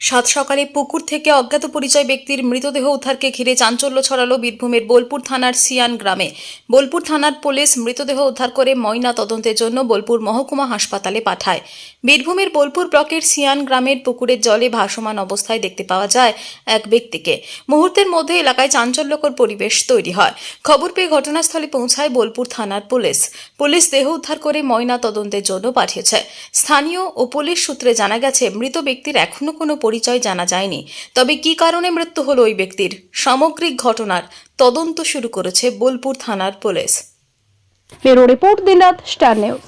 সাত সকালে পুকুর থেকে অজ্ঞাত পরিচয় ব্যক্তির মৃতদেহ উদ্ধারকে ঘিরে চাঞ্চল্য ছড়ালো বীরভূমের বোলপুর থানার সিয়ান গ্রামে। বোলপুর থানার পুলিশ মৃতদেহ উদ্ধার করে ময়না তদন্তের জন্য বোলপুর মহকুমা হাসপাতালে পাঠায়। বীরভূমের বোলপুর ব্লকের সিয়ান গ্রামের পুকুরের জলে ভাসমান অবস্থায় দেখতে পাওয়া যায় এক ব্যক্তিকে। মুহূর্তের মধ্যে এলাকায় চাঞ্চল্যকর পরিবেশ তৈরি হয়। খবর পেয়ে ঘটনাস্থলে পৌঁছায় বোলপুর থানার পুলিশ দেহ উদ্ধার করে ময়না তদন্তের জন্য পাঠিয়েছে। স্থানীয় ও পুলিশ সূত্রে জানা গেছে, মৃত ব্যক্তির এখনো কোনো পরিচয় জানা যায়নি। তবে কী কারণে মৃত্যু হলো ওই ব্যক্তির, সামগ্রিক ঘটনার তদন্ত শুরু করেছে বোলপুর থানার পুলিশ। ব্যুরো রিপোর্ট, দিনরাত স্টার নিউজ।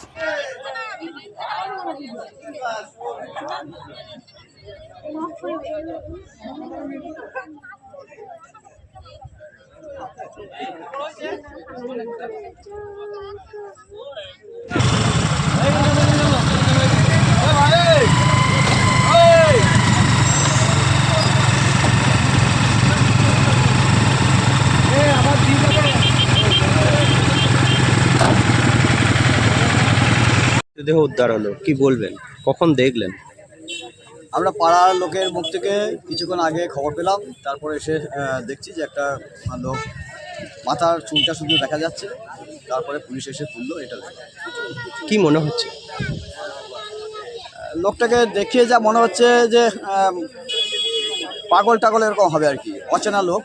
দেহ উদ্ধার হলো, কি বলবেন? কখন দেখলেন? আমরা পাড়ার লোকের মুখ থেকে কিছুক্ষণ আগে খবর পেলাম, তারপরে এসে দেখছি যে একটা লোক মাথার চুলটা শুধু দেখা যাচ্ছে। তারপরে পুলিশ এসে তুললো। এটা কি মনে হচ্ছে? লোকটাকে দেখিয়ে যা মনে হচ্ছে যে পাগল টাগল এরকম হবে আর কি। অচেনা লোক,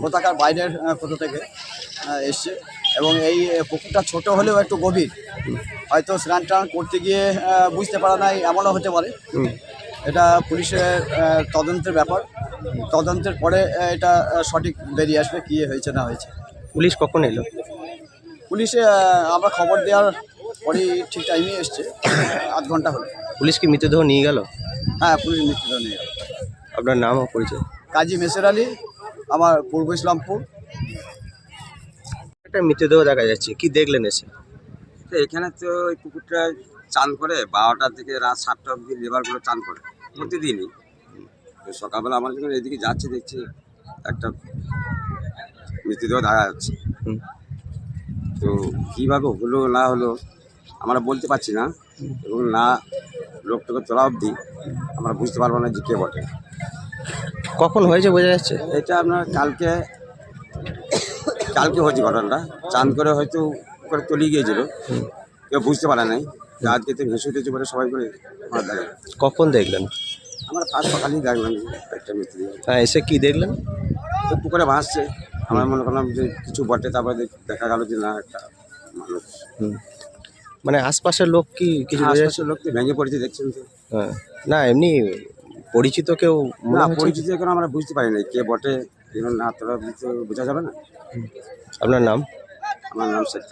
কোথাকার বাইরের কোথা থেকে এসছে। এবং এই পুকুরটা ছোট হলেও একটু গভীর, হয়তো স্নান টান করতে গিয়ে বুঝতে পারা নাই, এমনও হতে পারে। এটা পুলিশের তদন্তের ব্যাপার। তদন্তের পরে এটা সঠিক বেরিয়ে আসবে কী হয়েছে না হয়েছে। পুলিশ কখন এলো? পুলিশে আমরা খবর দেওয়ার পরেই ঠিক টাইমে এসছে, আধ ঘন্টা হলো। পুলিশ কি মৃতদেহ নিয়ে গেল? হ্যাঁ, পুলিশ মৃত্যুদণ্ড নিয়ে গেল। আপনার নাম ও পরিচয়? কাজী মেসের আলী, আমার পূর্ব ইসলামপুর। একটা মৃতদেহ দেখা যাচ্ছে, কি দেখলেন এসে? তো এখানে তো ওই পুকুরটা চান করে 12টার থেকে রাত 7টা অবধি লেবারগুলো চান করে প্রতিদিনই। তো সকালবেলা আমার যখন এদিকে যাচ্ছি দেখছি একটা মৃতদেহ দেখা যাচ্ছে। তো কীভাবে হলো না হলো আমরা বলতে পারছি না, এবং না লোকটাকে তোলা অবধি আমরা বুঝতে পারবো না যে কে বটে। কখন হয়েছে বোঝা যাচ্ছে? এটা আপনার কালকে হয়েছে ঘটনাটা। চান করে হয়তো করে তলিয়ে গিয়েছিল, কেউ বুঝতে পারে নাই। আজকে তো ভেসে উঠেছে বলে সবাই করে আমার দেখা। কখন দেখলেন? আমরা ফার্স্ট সকালেই দেখলাম একটা মৃত্যুদেহ। হ্যাঁ, এসে কি দেখলেন? তো পুকুরে ভাসছে, আমরা মনে করলাম যে কিছু বটে। তারপরে দেখা গেল যে না, একটা মানুষ। মানে আশপাশের লোক কি কিছু বোঝা যাচ্ছে? আশপাশের লোক তো ভেঙে পড়েছে, দেখছেন তো। হ্যাঁ, না এমনি পরিচিত কেউ মনে না, হচ্ছে? পরিচিত এখন আমরা বুঝতে পারি না কে বটে কেন না, তোরা বোঝা যাবে না। আপনার নাম? আমার নাম শেখ।